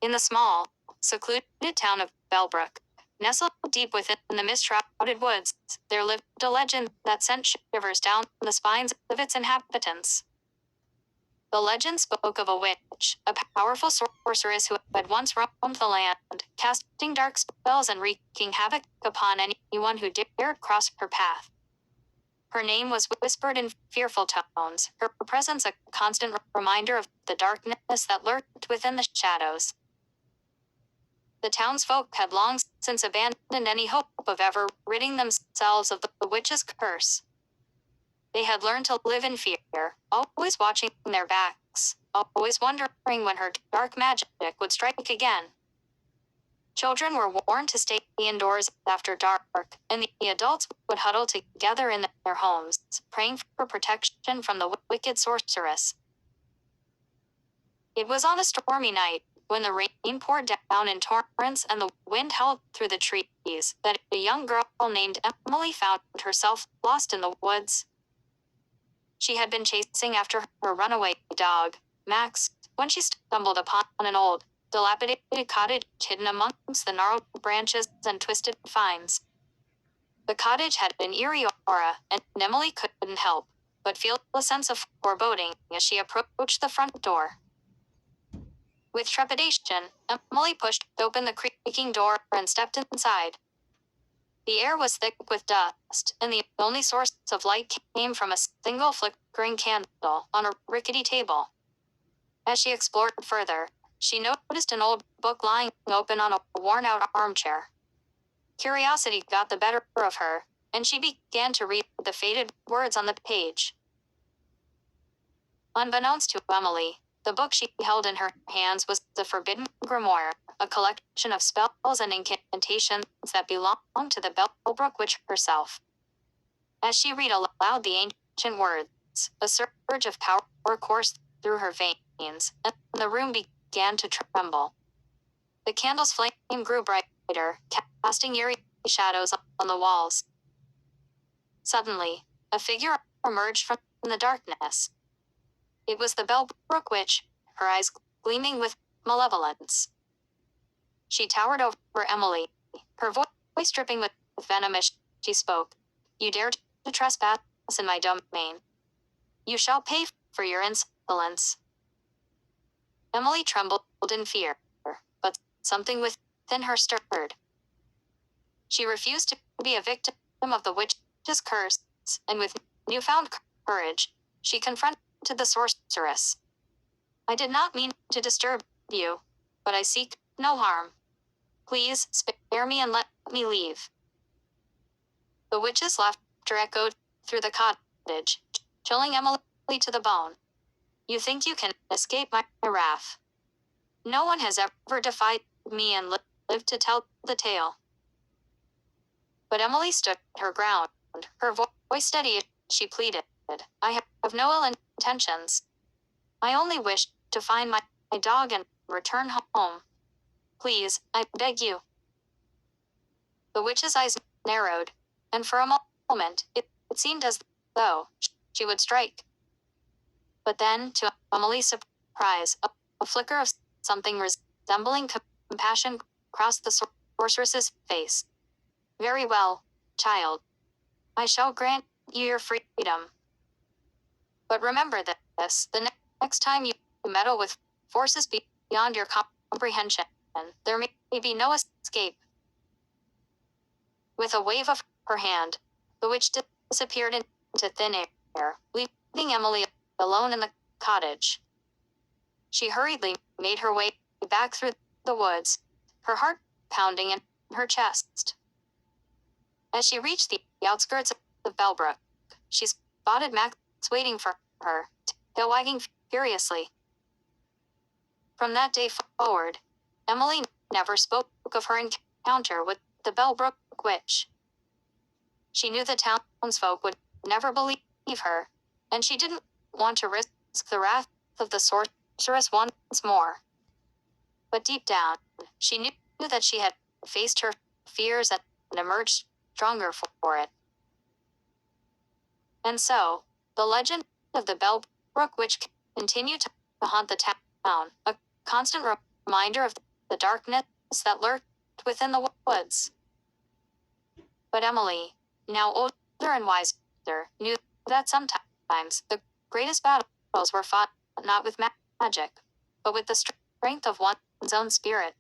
In the small, secluded town of Bellbrook, nestled deep within the mist-shrouded woods, there lived a legend that sent shivers down the spines of its inhabitants. The legend spoke of a witch, a powerful sorceress who had once roamed the land, casting dark spells and wreaking havoc upon anyone who dared cross her path. Her name was whispered in fearful tones, her presence a constant reminder of the darkness that lurked within the shadows. The townsfolk had long since abandoned any hope of ever ridding themselves of the witch's curse. They had learned to live in fear, always watching their backs, always wondering when her dark magic would strike again. Children were warned to stay indoors after dark, and the adults would huddle together in their homes, praying for protection from the wicked sorceress. It was on a stormy night, when the rain poured down in torrents and the wind howled through the trees, that a young girl named Emily found herself lost in the woods. She had been chasing after her runaway dog, Max, when she stumbled upon an old, dilapidated cottage hidden amongst the gnarled branches and twisted vines. The cottage had an eerie aura, and Emily couldn't help but feel a sense of foreboding as she approached the front door. With trepidation, Emily pushed open the creaking door and stepped inside. The air was thick with dust, and the only source of light came from a single flickering candle on a rickety table. As she explored further, she noticed an old book lying open on a worn-out armchair. Curiosity got the better of her, and she began to read the faded words on the page. Unbeknownst to Emily, the book she held in her hands was the Forbidden Grimoire, a collection of spells and incantations that belonged to the Bellbrook Witch herself. As she read aloud the ancient words, a surge of power coursed through her veins, and the room began to tremble. The candle's flame grew brighter, casting eerie shadows on the walls. Suddenly, a figure emerged from the darkness. It was the Bellbrook Witch, her eyes gleaming with malevolence. She towered over Emily, her voice dripping with venom as she spoke. "You dare to trespass in my domain. You shall pay for your insolence." Emily trembled in fear, but something within her stirred. She refused to be a victim of the witch's curse, and with newfound courage, she confronted the sorceress. "I did not mean to disturb you, but I seek no harm. Please spare me and let me leave." The witch's laughter echoed through the cottage, chilling Emily to the bone. "You think you can escape my wrath? No one has ever defied me and lived to tell the tale." But Emily stood her ground, her voice steady as she pleaded. "I have no ill intentions. I only wish to find my dog and return home. Please, I beg you." The witch's eyes narrowed, and for a moment, it seemed as though she would strike. But then, to Emily's surprise, a flicker of something resembling compassion crossed the sorceress's face. "Very well, child. I shall grant you your freedom. But remember this, the next time you meddle with forces beyond your comprehension, there may be no escape." With a wave of her hand, the witch disappeared into thin air, leaving Emily alone in the cottage. She hurriedly made her way back through the woods, her heart pounding in her chest. As she reached the outskirts of Bellbrook, she spotted Max waiting for her, tail wagging furiously. From that day forward, Emily never spoke of her encounter with the Bellbrook Witch. She knew the townsfolk would never believe her, and she didn't want to risk the wrath of the sorceress once more. But deep down, she knew that she had faced her fears and emerged stronger for it. And so, the legend of the Bellbrook Witch continued to haunt the town, a constant reminder of the darkness that lurked within the woods. But Emily, now older and wiser, knew that sometimes the greatest battles were fought not with magic, but with the strength of one's own spirit.